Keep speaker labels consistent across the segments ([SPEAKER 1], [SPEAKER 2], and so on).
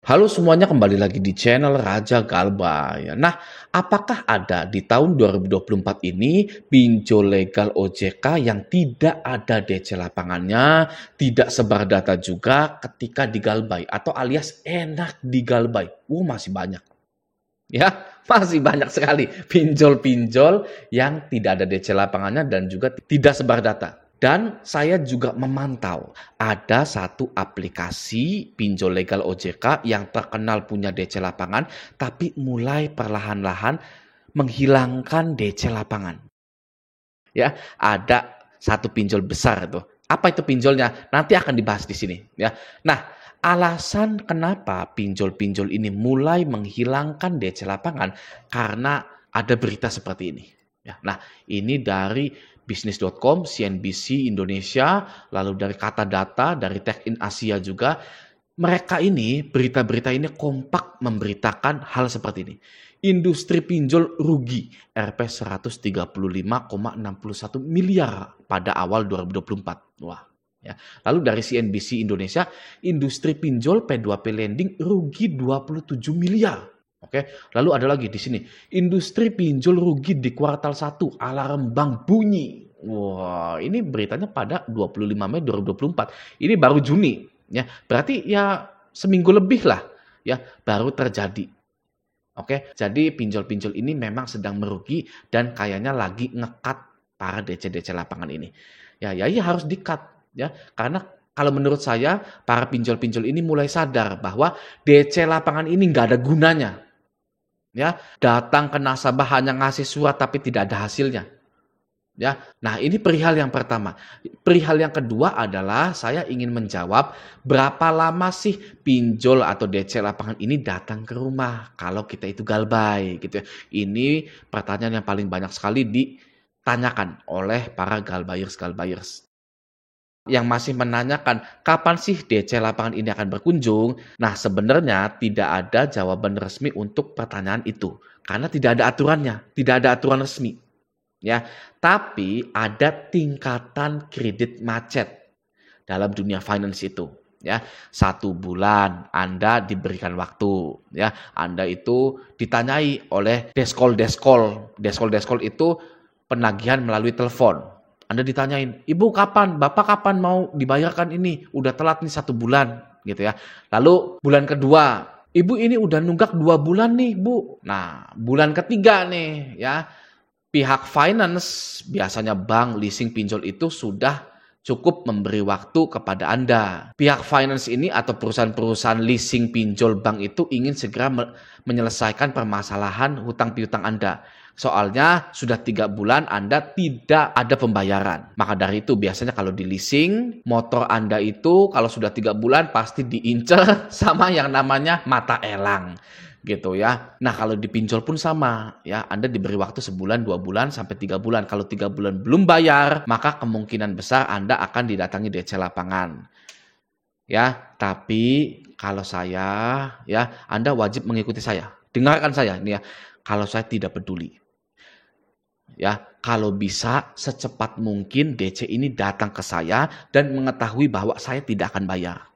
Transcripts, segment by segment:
[SPEAKER 1] Halo semuanya, kembali lagi di channel Raja Galba ya. Nah, apakah ada di tahun 2024 ini pinjol legal OJK yang tidak ada DC lapangannya, tidak sebar data juga ketika digalbay atau alias enak digalbay? Masih banyak ya, masih banyak sekali pinjol-pinjol yang tidak ada DC lapangannya dan juga tidak sebar data. Dan saya juga memantau ada satu aplikasi pinjol legal OJK yang terkenal punya DC lapangan, tapi mulai perlahan-lahan menghilangkan DC lapangan. Ya, ada satu pinjol besar itu. Apa itu pinjolnya? Nanti akan dibahas di sini. Ya, nah, alasan kenapa pinjol-pinjol ini mulai menghilangkan DC lapangan karena ada berita seperti ini. Ya, nah, ini dari bisnis.com, CNBC Indonesia, lalu dari Kata Data, dari Tech in Asia juga. Mereka ini, berita-berita ini kompak memberitakan hal seperti ini. Industri pinjol rugi Rp 135,61 miliar pada awal 2024. Wah, ya. Lalu dari CNBC Indonesia, industri pinjol P2P lending rugi 27 miliar. Oke, lalu ada lagi di sini, industri pinjol rugi di kuartal 1, alarm bank bunyi. Wah, ini beritanya pada 25 Mei 2024. Ini baru Juni. Ya, berarti ya seminggu lebih lah ya baru terjadi. Oke, jadi pinjol-pinjol ini memang sedang merugi dan kayaknya lagi ngekat para DC-DC lapangan ini. Ya harus di-cut ya, karena kalau menurut saya para pinjol-pinjol ini mulai sadar bahwa DC lapangan ini nggak ada gunanya. Ya, datang ke nasabah hanya ngasih surat tapi tidak ada hasilnya. Ya, nah ini perihal yang pertama. Perihal yang kedua adalah saya ingin menjawab berapa lama sih pinjol atau DC lapangan ini datang ke rumah kalau kita itu galbay gitu ya. Ini pertanyaan yang paling banyak sekali ditanyakan oleh para galbayers. Yang masih menanyakan kapan sih DC lapangan ini akan berkunjung? Nah, sebenarnya tidak ada jawaban resmi untuk pertanyaan itu karena tidak ada aturannya, tidak ada aturan resmi. Ya, tapi ada tingkatan kredit macet dalam dunia finance itu. Ya, 1 bulan Anda diberikan waktu. Ya, Anda itu ditanyai oleh deskol. Deskol itu penagihan melalui telepon. Anda ditanyain, ibu kapan, bapak kapan mau dibayarkan ini? Udah telat nih 1 bulan, gitu ya. Lalu bulan kedua, ibu ini udah nunggak 2 bulan nih, bu. Nah, bulan ketiga nih, ya. Pihak finance, biasanya bank, leasing, pinjol itu sudah cukup memberi waktu kepada Anda. Pihak finance ini atau perusahaan-perusahaan leasing, pinjol, bank itu ingin segera menyelesaikan permasalahan hutang piutang Anda. Soalnya sudah 3 bulan Anda tidak ada pembayaran. Maka dari itu biasanya kalau di leasing, motor Anda itu kalau sudah 3 bulan pasti diincer sama yang namanya mata elang. Gitu ya. Nah, kalau dipinjol pun sama ya, Anda diberi waktu 1 bulan, 2 bulan sampai 3 bulan. Kalau 3 bulan belum bayar, maka kemungkinan besar Anda akan didatangi DC lapangan. Ya, tapi kalau saya ya, Anda wajib mengikuti saya. Dengarkan saya ini ya. Kalau saya tidak peduli. Ya, kalau bisa secepat mungkin DC ini datang ke saya dan mengetahui bahwa saya tidak akan bayar.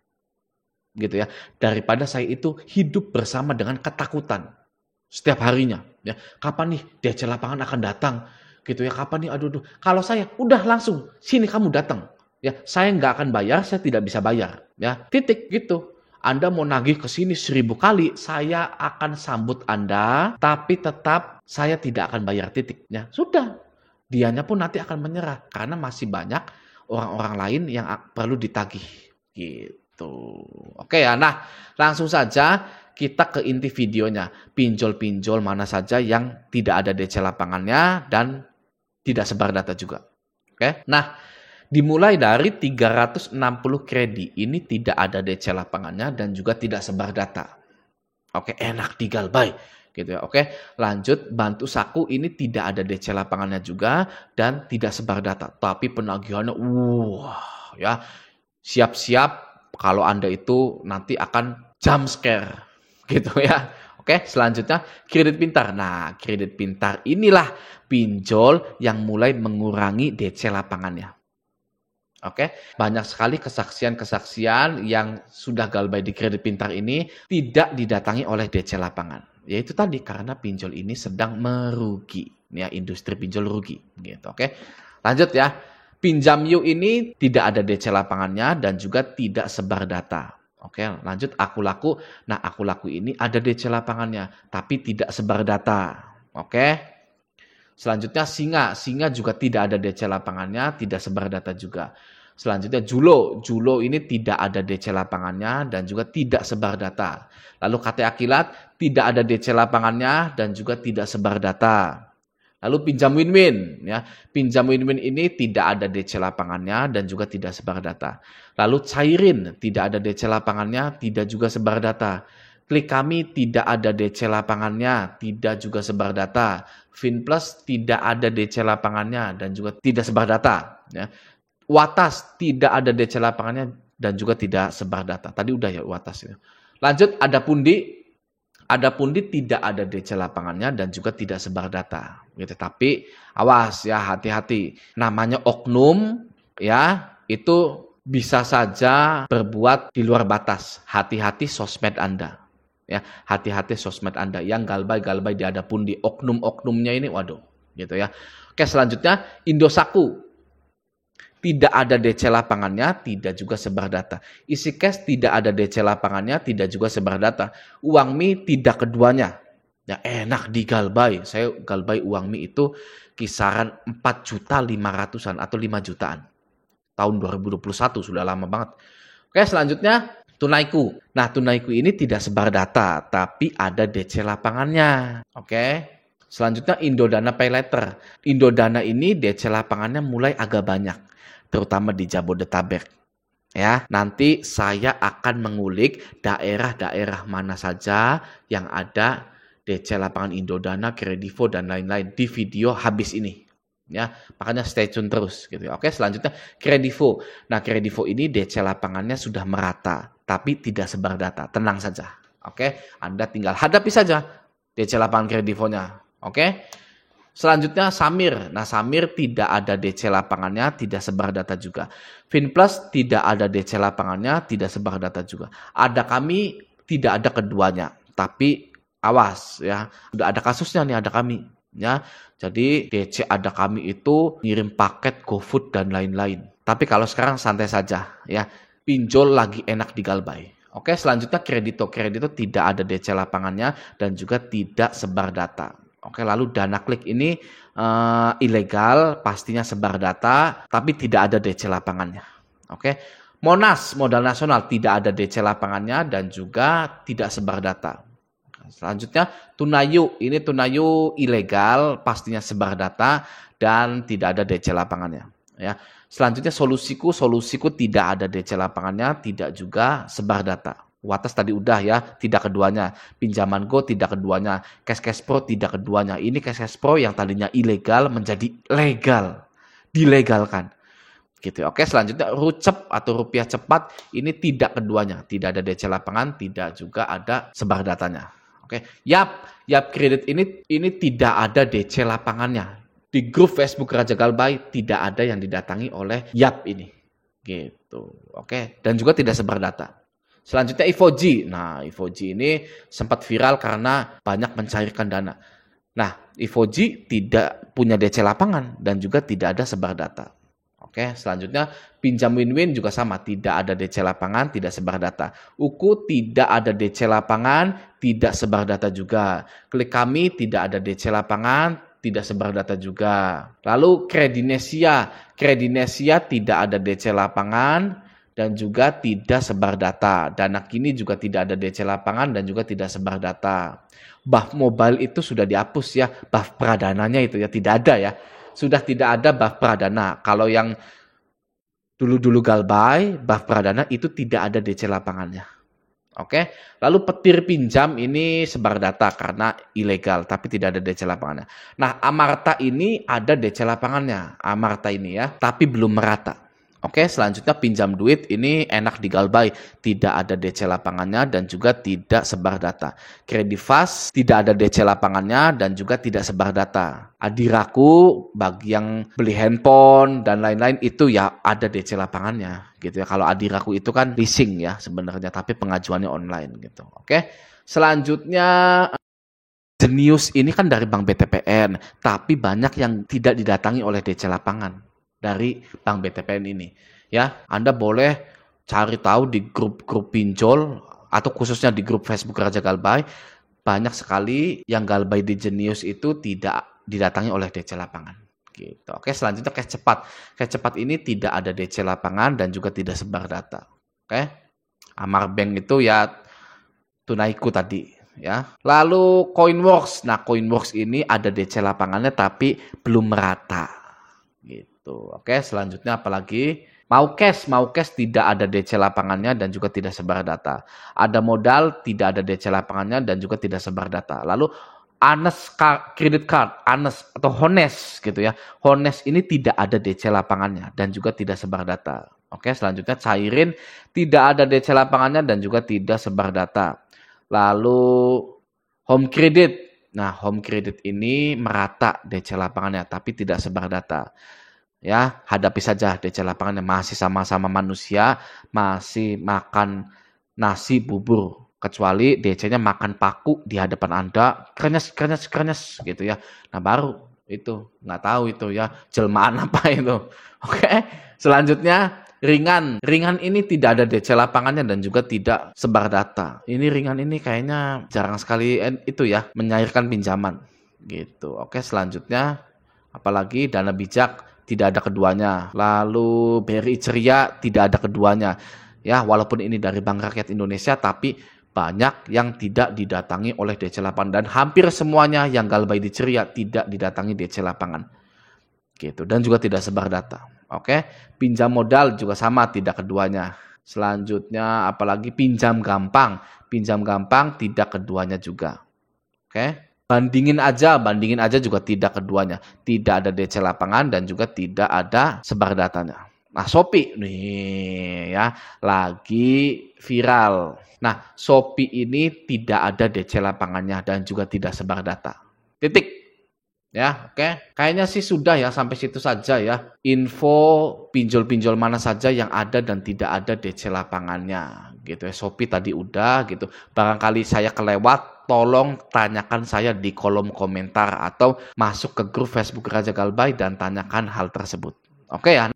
[SPEAKER 1] Gitu ya, daripada saya itu hidup bersama dengan ketakutan setiap harinya ya, kapan nih DC lapangan akan datang gitu ya, kapan nih aduh. Kalau saya udah langsung sini kamu datang ya, saya nggak akan bayar, saya tidak bisa bayar ya, titik gitu. Anda mau nagih ke sini 1000 kali, saya akan sambut Anda tapi tetap saya tidak akan bayar, titik ya, sudah. Dianya pun nanti akan menyerah karena masih banyak orang-orang lain yang perlu ditagih gitu. Oke ya, nah langsung saja kita ke inti videonya. Pinjol-pinjol mana saja yang tidak ada DC lapangannya dan tidak sebar data juga. Oke, nah dimulai dari 360 kredi. Ini tidak ada DC lapangannya dan juga tidak sebar data. Oke, enak digalbay gitu ya. Oke, lanjut Bantu Saku ini tidak ada DC lapangannya juga dan tidak sebar data. Tapi penagihannya wah ya. Siap-siap kalau Anda itu nanti akan jump scare gitu ya. Oke, selanjutnya kredit pintar. Nah, kredit pintar inilah pinjol yang mulai mengurangi DC lapangannya. Oke, banyak sekali kesaksian-kesaksian yang sudah Galbay di Kredit Pintar ini tidak didatangi oleh DC lapangan. Yaitu tadi karena pinjol ini sedang merugi, ya industri pinjol rugi, gitu. Oke, lanjut ya. Pinjam Yuk ini tidak ada DC lapangannya dan juga tidak sebar data. Oke, lanjut Aku Laku. Nah, Aku Laku ini ada DC lapangannya, tapi tidak sebar data. Oke. Selanjutnya Singa. Singa juga tidak ada DC lapangannya, tidak sebar data juga. Selanjutnya Julo. Julo ini tidak ada DC lapangannya dan juga tidak sebar data. Lalu KTA Kilat tidak ada DC lapangannya dan juga tidak sebar data. Lalu Pinjam Win-Win, ya. Pinjam Win-Win ini tidak ada DC lapangannya dan juga tidak sebar data. Lalu Cairin tidak ada DC lapangannya, tidak juga sebar data. Klik Kami tidak ada DC lapangannya, tidak juga sebar data. Finplus tidak ada DC lapangannya dan juga tidak sebar data. Ya. Watas tidak ada DC lapangannya dan juga tidak sebar data. Tadi udah ya Watas. Ya. Lanjut ada Pundi. Ada Pundi tidak ada DC lapangannya dan juga tidak sebar data. Gitu. Tapi awas ya, hati-hati. Namanya oknum ya, itu bisa saja berbuat di luar batas. Hati-hati sosmed Anda. Ya, hati-hati sosmed Anda yang galbay di ada Pundi, oknum-oknumnya ini waduh, gitu ya. Oke, selanjutnya Indosat. Tidak ada DC lapangannya, tidak juga sebar data. EasyCash tidak ada DC lapangannya, tidak juga sebar data. Uangmi tidak keduanya. Ya enak di Galbay. Saya Galbay Uangmi itu kisaran 4.500.000-an atau 5 jutaan. Tahun 2021 sudah lama banget. Oke, selanjutnya Tunaiku. Nah, Tunaiku ini tidak sebar data, tapi ada DC lapangannya. Oke. Selanjutnya Indodana Paylater. Indodana ini DC lapangannya mulai agak banyak, terutama di Jabodetabek. Ya, nanti saya akan mengulik daerah-daerah mana saja yang ada DC lapangan Indodana, Kredivo dan lain-lain di video habis ini. Ya, makanya stay tune terus gitu. Oke, selanjutnya Kredivo. Nah, Kredivo ini DC lapangannya sudah merata, tapi tidak sebar data. Tenang saja. Oke, Anda tinggal hadapi saja DC lapangan Kredivonya. Oke. Selanjutnya Samir. Nah, Samir tidak ada DC lapangannya, tidak sebar data juga. Finplus tidak ada DC lapangannya, tidak sebar data juga. Ada Kami, tidak ada keduanya. Tapi awas ya, udah ada kasusnya nih, ada Kami. Ya, jadi DC ada Kami itu ngirim paket GoFood dan lain-lain. Tapi kalau sekarang santai saja ya, pinjol lagi enak di Galbay. Oke, selanjutnya Kredito. Kredito tidak ada DC lapangannya dan juga tidak sebar data. Oke, lalu Dana Klik ini ilegal, pastinya sebar data, tapi tidak ada DC lapangannya. Oke, Monas, Modal Nasional tidak ada DC lapangannya dan juga tidak sebar data. Selanjutnya Tunayu, ini Tunayu ilegal, pastinya sebar data dan tidak ada DC lapangannya. Ya, selanjutnya Solusiku tidak ada DC lapangannya, tidak juga sebar data. Watas tadi udah ya, tidak keduanya. Pinjaman Go tidak keduanya. Cash Pro tidak keduanya. Ini Cash Pro yang tadinya ilegal menjadi legal, dilegalkan. Gitu. Oke, selanjutnya Rucep atau Rupiah Cepat ini tidak keduanya, tidak ada DC lapangan, tidak juga ada sebar datanya. Oke, Yap Kredit ini tidak ada DC lapangannya. Di grup Facebook Raja Galbay tidak ada yang didatangi oleh Yap ini. Gitu. Oke, dan juga tidak sebar data. Selanjutnya Ivoji. Nah, Ivoji ini sempat viral karena banyak mencairkan dana. Nah, Ivoji tidak punya DC lapangan dan juga tidak ada sebar data. Oke, selanjutnya Pinjam Win-Win juga sama, tidak ada DC lapangan, tidak sebar data. Uku tidak ada DC lapangan, tidak sebar data juga. Klik Kami tidak ada DC lapangan, tidak sebar data juga. Lalu Kredinesia tidak ada DC lapangan dan juga tidak sebar data. Dana Kini juga tidak ada DC lapangan dan juga tidak sebar data. BAF Mobile itu sudah dihapus ya, BAF Pradananya itu ya tidak ada ya. Sudah tidak ada BAF Pradana. Kalau yang dulu-dulu Galbay, BAF Pradana itu tidak ada DC lapangannya. Oke. Lalu Petir Pinjam ini sebar data karena ilegal, tapi tidak ada DC lapangannya. Nah, Amarta ini ada DC lapangannya. Amarta ini ya, tapi belum merata. Oke, selanjutnya pinjam duit ini enak di Galbay, tidak ada DC lapangannya dan juga tidak sebar data. Kredifast tidak ada DC lapangannya dan juga tidak sebar data. Adiraku bagi yang beli handphone dan lain-lain itu ya ada DC lapangannya gitu ya. Kalau Adiraku itu kan leasing ya sebenarnya tapi pengajuannya online gitu. Oke. Selanjutnya Jenius ini kan dari Bank BTPN, tapi banyak yang tidak didatangi oleh DC lapangan dari Bank BTPN ini. Ya, Anda boleh cari tahu di grup-grup pinjol atau khususnya di grup Facebook Raja Galbay, banyak sekali yang Galbay di Jenius itu tidak didatangi oleh DC lapangan. Gitu. Oke, selanjutnya cash cepat. Cash cepat ini tidak ada DC lapangan dan juga tidak sebar data. Oke. Amar Bank itu ya Tunaiku tadi. Ya. Lalu Coinworks. Nah, Coinworks ini ada DC lapangannya tapi belum merata. Gitu. Oke, selanjutnya apalagi? Maukes tidak ada DC lapangannya dan juga tidak sebar data. Ada modal, tidak ada DC lapangannya dan juga tidak sebar data. Lalu Anes Credit Card, Anes atau Hones gitu ya. Hones ini tidak ada DC lapangannya dan juga tidak sebar data. Oke, selanjutnya Cairin tidak ada DC lapangannya dan juga tidak sebar data. Lalu Home Credit. Nah, Home Credit ini merata DC lapangannya tapi tidak sebar data. Ya, hadapi saja DC lapangannya masih sama-sama manusia, masih makan nasi bubur, kecuali DC-nya makan paku di hadapan Anda, krenyes gitu ya. Nah, baru itu nggak tahu itu ya jelmaan apa itu. Oke, selanjutnya ringan. Ringan ini tidak ada DC lapangannya dan juga tidak sebar data. Ini ringan ini kayaknya jarang sekali itu ya menyairkan pinjaman gitu. Oke, selanjutnya apalagi Dana Bijak tidak ada keduanya. Lalu BRI Ceria tidak ada keduanya. Ya, walaupun ini dari Bank Rakyat Indonesia tapi banyak yang tidak didatangi oleh DC lapangan dan hampir semuanya yang Galbay di Ceria tidak didatangi DC lapangan. Gitu dan juga tidak sebar data. Oke. Pinjam modal juga sama tidak keduanya. Selanjutnya apalagi pinjam gampang. Pinjam gampang tidak keduanya juga. Oke. Bandingin aja juga tidak keduanya. Tidak ada DC lapangan dan juga tidak ada sebar datanya. Nah, Shopee nih ya, lagi viral. Nah, Shopee ini tidak ada DC lapangannya dan juga tidak sebar data. Titik. Ya, oke. Kayaknya sih sudah ya sampai situ saja ya. Info pinjol-pinjol mana saja yang ada dan tidak ada DC lapangannya. Gitu ya. Shopee tadi udah gitu. Barangkali saya kelewat, tolong tanyakan saya di kolom komentar atau masuk ke grup Facebook Raja Galbay dan tanyakan hal tersebut. Oke ya.